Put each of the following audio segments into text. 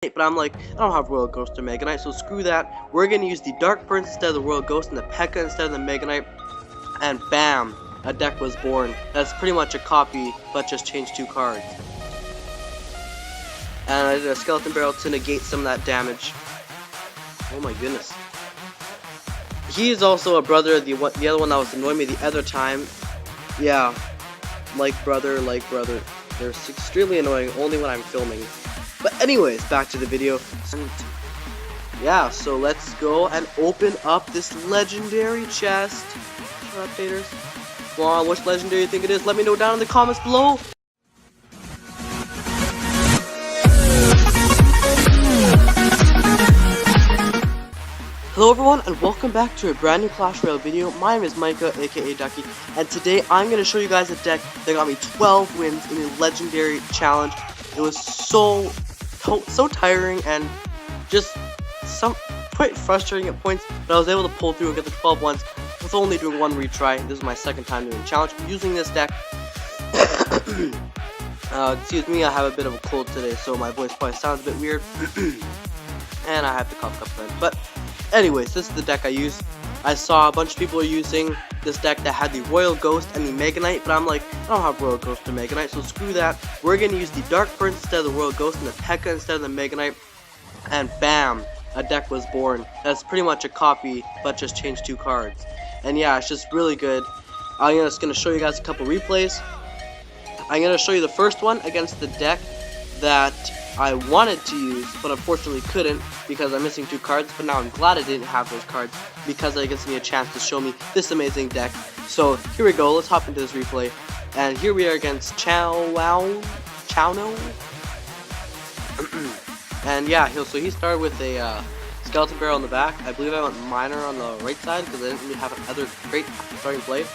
But I'm like, I don't have Royal Ghost or Mega Knight, so screw that. We're gonna use the Dark Prince instead of the Royal Ghost and the P.E.K.K.A. instead of the Mega Knight, and bam, a deck was born. That's pretty much a copy, but just changed 2 cards. And I did a Skeleton Barrel to negate some of that damage. Oh my goodness. He is also a brother, the other one that was annoying me the other time. Yeah, like brother. They're extremely annoying only when I'm filming. But anyways, back to the video. And yeah, so let's go and open up this legendary chest. Updaters. Come on, which legendary you think it is? Let me know down in the comments below. Hello everyone, and welcome back to a brand new Clash Royale video. My name is Micah, aka Ducky, and today I'm going to show you guys a deck that got me 12 wins in a legendary challenge. It was so tiring and just quite frustrating at points, but I was able to pull through and get the 12 wins with only doing 1 retry. This is my second time doing a challenge using this deck. Excuse me, I have a bit of a cold today, so my voice probably sounds a bit weird. And I have to cough up then. But anyways, this is the deck I use. I saw a bunch of people are using this deck that had the Royal Ghost and the Mega Knight, but I'm like, I don't have Royal Ghost or Mega Knight, so screw that. We're going to use the Dark Prince instead of the Royal Ghost and the P.E.K.K.A. instead of the Mega Knight, and bam, a deck was born. That's pretty much a copy, but just changed 2 cards. And yeah, it's just really good. I'm just going to show you guys a couple replays. I'm going to show you the first one against the deck that I wanted to use, but unfortunately couldn't because I'm missing 2 cards. But now I'm glad I didn't have those cards because it gives me a chance to show me this amazing deck. So here we go. Let's hop into this replay. And here we are against Chowno. And yeah, so he started with a Skeleton Barrel in the back. I believe I went Miner on the right side because I didn't really have another great starting play.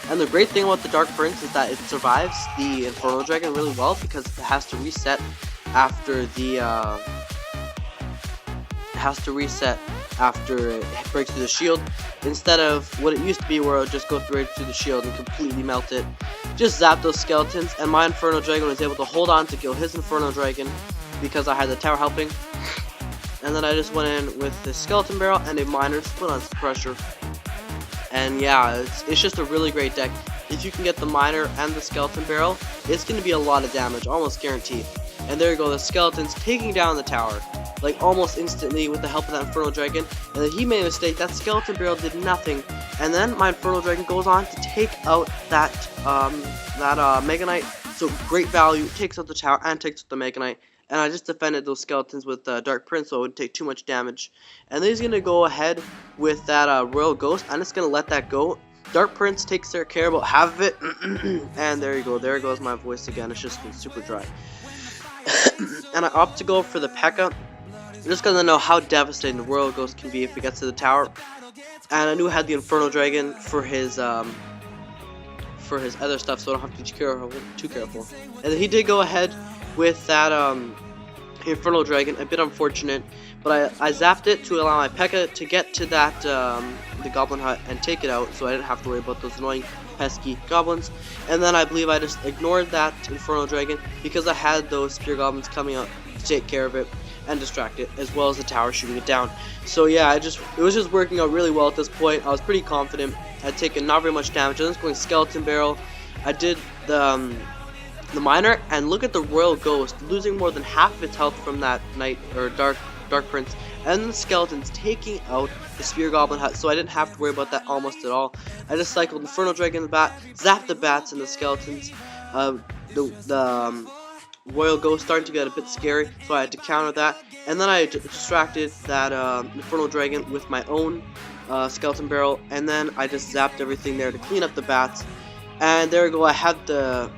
And the great thing about the Dark Prince is that it survives the Inferno Dragon really well because it has to reset after the it breaks through the shield, instead of what it used to be where it would just go right through the shield and completely melt it. Just zap those skeletons, and my Inferno Dragon was able to hold on to kill his Inferno Dragon because I had the tower helping. And then I just went in with the Skeleton Barrel and a Miner, put on some pressure. And yeah, it's just a really great deck. If you can get the Miner and the Skeleton Barrel, it's going to be a lot of damage, almost guaranteed. And there you go, the Skeletons taking down the tower, like almost instantly with the help of that Inferno Dragon. And then he made a mistake, that Skeleton Barrel did nothing. And then my Inferno Dragon goes on to take out that Mega Knight. So great value, takes out the tower and takes out the Mega Knight. And I just defended those skeletons with Dark Prince, so it wouldn't take too much damage. And then he's going to go ahead with that Royal Ghost. I'm just going to let that go. Dark Prince takes care about half of it. And there you go. There goes my voice again. It's just been super dry. And I opt to go for the P.E.K.K.A. just because I know how devastating the Royal Ghost can be if it gets to the tower. And I knew I had the Inferno Dragon for his other stuff, so I don't have to be too careful. And then he did go ahead with that Inferno Dragon, a bit unfortunate, but I zapped it to allow my P.E.K.K.A. to get to that the Goblin Hut and take it out, so I didn't have to worry about those annoying pesky goblins. And then I believe I just ignored that Inferno Dragon because I had those Spear Goblins coming out to take care of it and distract it, as well as the tower shooting it down. So yeah, it was just working out really well at this point. I was pretty confident. I'd taken not very much damage. I was going Skeleton Barrel. I did the Miner, and look at the Royal Ghost losing more than half of its health from that Knight or Dark Prince, and the Skeletons taking out the Spear Goblin Hut, so I didn't have to worry about that almost at all. I just cycled Inferno Dragon in the bat, zapped the bats and the skeletons. The Royal Ghost starting to get a bit scary, so I had to counter that, and then I distracted that Inferno Dragon with my own Skeleton Barrel, and then I just zapped everything there to clean up the bats. And there we go, I had the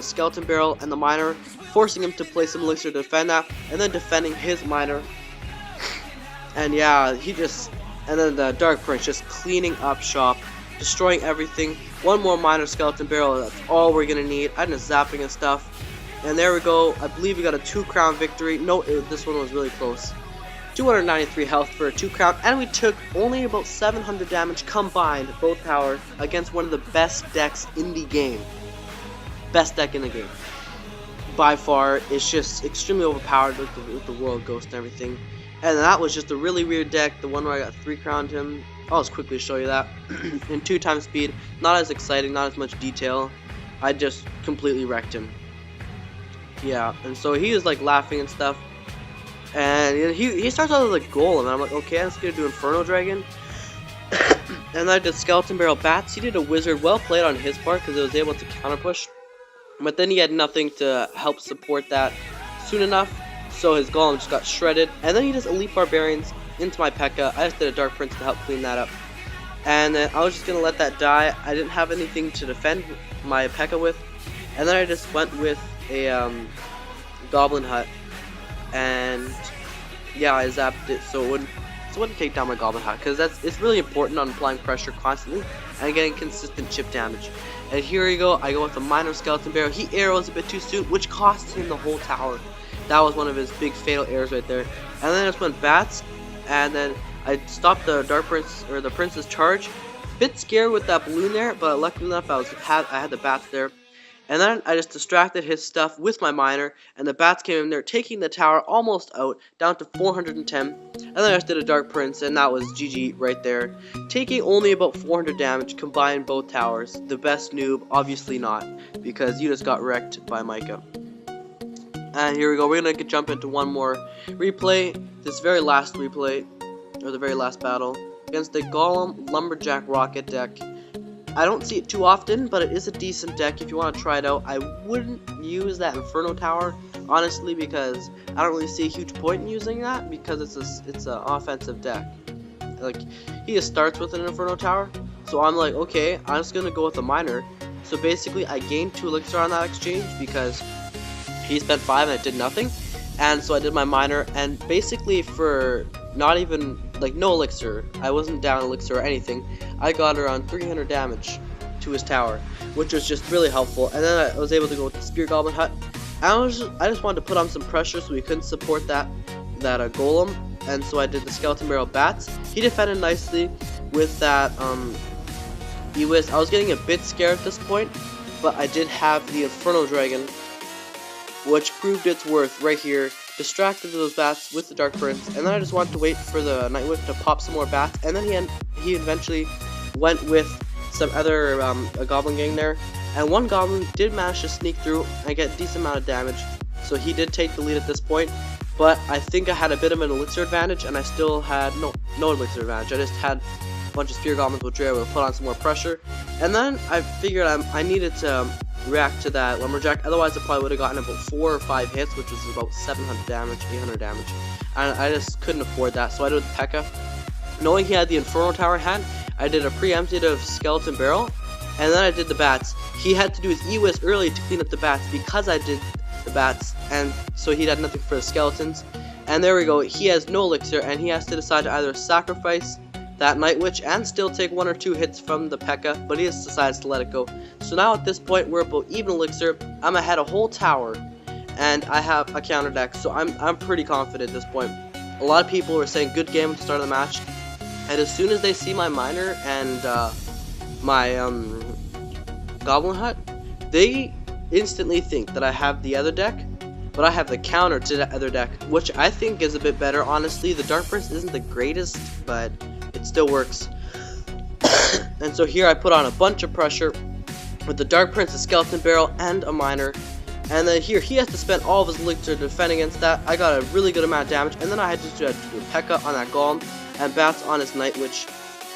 Skeleton Barrel and the Miner, forcing him to play some elixir to defend that, and then defending his Miner. And yeah, and then the Dark Prince just cleaning up shop, destroying everything. One more Miner Skeleton Barrel, that's all we're gonna need. I'm just zapping and stuff. And there we go, I believe we got a 2-crown victory. No, this one was really close. 293 health for a 2-crown, and we took only about 700 damage combined, both powers, against one of the best decks in the game. Best deck in the game. by far. It's just extremely overpowered with the World Ghost and everything. And that was just a really weird deck, the one where I got 3 crowned him. I'll just quickly show you that. In 2x speed, not as exciting, not as much detail. I just completely wrecked him. Yeah, and so he was like laughing and stuff. And he starts out with a golem, and I'm like, okay, I'm just gonna do Inferno Dragon. And I did Skeleton Barrel Bats. He did a Wizard, well played on his part because it was able to counter push. But then he had nothing to help support that soon enough, so his Golem just got shredded. And then he just Elite Barbarians into my P.E.K.K.A. I just did a Dark Prince to help clean that up. And then I was just gonna let that die. I didn't have anything to defend my P.E.K.K.A. with. And then I just went with a Goblin Hut. And yeah, I zapped it so it wouldn't take down my Goblin Hut, because it's really important on applying pressure constantly and getting consistent chip damage. And here we go, I go with a minor Skeleton Barrel. He arrows a bit too soon, which cost him the whole tower. That was one of his big fatal errors right there. And then I just went Bats, and then I stopped the Dark Prince, or the Prince's charge. Bit scared with that balloon there, but luckily enough I had the Bats there. And then I just distracted his stuff with my miner, and the Bats came in there, taking the tower almost out, down to 410. And then I just did a Dark Prince, and that was GG right there. Taking only about 400 damage, combined both towers. The best noob, obviously not, because you just got wrecked by Micah. And here we go, we're gonna jump into one more replay, this very last replay, or the very last battle, against the Golem Lumberjack Rocket deck. I don't see it too often, but it is a decent deck if you want to try it out. I wouldn't use that Inferno Tower, honestly, because I don't really see a huge point in using that, because it's an offensive deck. Like, he just starts with an Inferno Tower, so I'm like, okay, I'm just going to go with a miner. So basically, I gained 2 elixir on that exchange, because he spent 5 and it did nothing. And so I did my miner, and basically for not even, like, no elixir, I wasn't down elixir or anything, I got around 300 damage to his tower, which was just really helpful. And then I was able to go with the Spear Goblin Hut. I just wanted to put on some pressure so he couldn't support that Golem, and so I did the Skeleton Barrel Bats. He defended nicely with that E-Wiz. I was getting a bit scared at this point, but I did have the Inferno Dragon, which proved its worth right here. Distracted those Bats with the Dark Prince, and then I just wanted to wait for the Night Whip to pop some more Bats, and then he eventually went with some other a Goblin gang there, and one Goblin did manage to sneak through and get a decent amount of damage, so he did take the lead at this point. But I think I had a bit of an elixir advantage, and I still had no elixir advantage. I just had a bunch of Spear Goblins which were able to put on some more pressure, and then I figured I needed to react to that Lumberjack, otherwise I probably would have gotten about 4 or 5 hits, which was about 700 damage, 800 damage, and I just couldn't afford that, so I did the P.E.K.K.A. Knowing he had the Inferno Tower in hand, I did a preemptive Skeleton Barrel, and then I did the Bats. He had to do his E-Wiz early to clean up the Bats because I did the Bats, and so he had nothing for the Skeletons. And there we go, he has no elixir, and he has to decide to either sacrifice that Night Witch and still take 1 or 2 hits from the P.E.K.K.A., but he just decides to let it go. So now at this point we're about even elixir. I'm ahead a whole tower, and I have a counter deck, so I'm pretty confident at this point. A lot of people were saying good game at the start of the match, and as soon as they see my miner and my Goblin Hut, they instantly think that I have the other deck, but I have the counter to the other deck, which I think is a bit better. Honestly, the Dark Prince isn't the greatest, but it still works. And so here I put on a bunch of pressure with the Dark Prince, a Skeleton Barrel, and a miner. And then here he has to spend all of his elixir to defend against that. I got a really good amount of damage, and then I had to do a P.E.K.K.A. on that Golem and Bats on his Night Witch.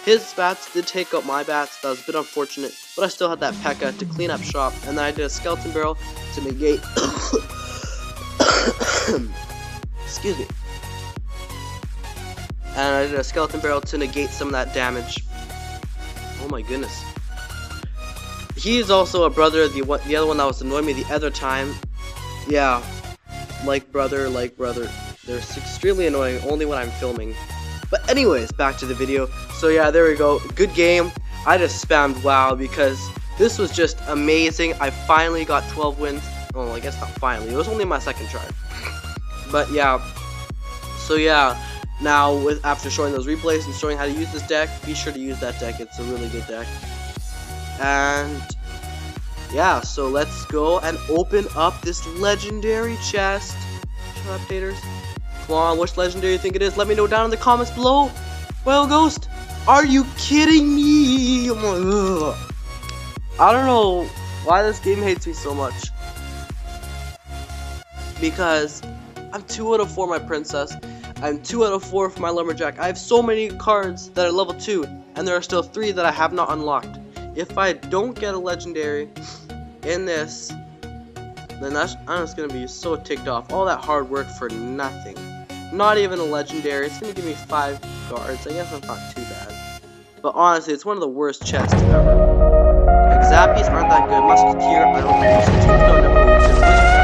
His Bats did take out my Bats, that was a bit unfortunate, but I still had that P.E.K.K.A. to clean up shop, and then I did a Skeleton Barrel to negate excuse me. And I did a Skeleton Barrel to negate some of that damage. Oh my goodness. He is also a brother, the other one that was annoying me the other time. Yeah, like brother. They're extremely annoying only when I'm filming. But anyways, back to the video. So yeah, there we go. Good game. I just spammed WoW because this was just amazing. I finally got 12 wins. Oh, I guess not finally. It was only my second try. But yeah. So yeah. Now, after showing those replays and showing how to use this deck, be sure to use that deck. It's a really good deck. And yeah, so let's go and open up this legendary chest. Shut up, taters. Come on, which legendary you think it is? Let me know down in the comments below. Well, Ghost, are you kidding me? Ugh. I don't know why this game hates me so much. Because I'm 2 out of 4 my princess. I'm 2 out of 4 for my lumberjack. I have so many cards that are level 2, and there are still 3 that I have not unlocked. If I don't get a legendary in this, then I'm just gonna be so ticked off. All that hard work for nothing. Not even a legendary. It's gonna give me 5 guards. I guess that's not too bad. But honestly, it's one of the worst chests ever. Like, Zappies aren't that good. Musketeer, I don't use. The Tombstone never use it.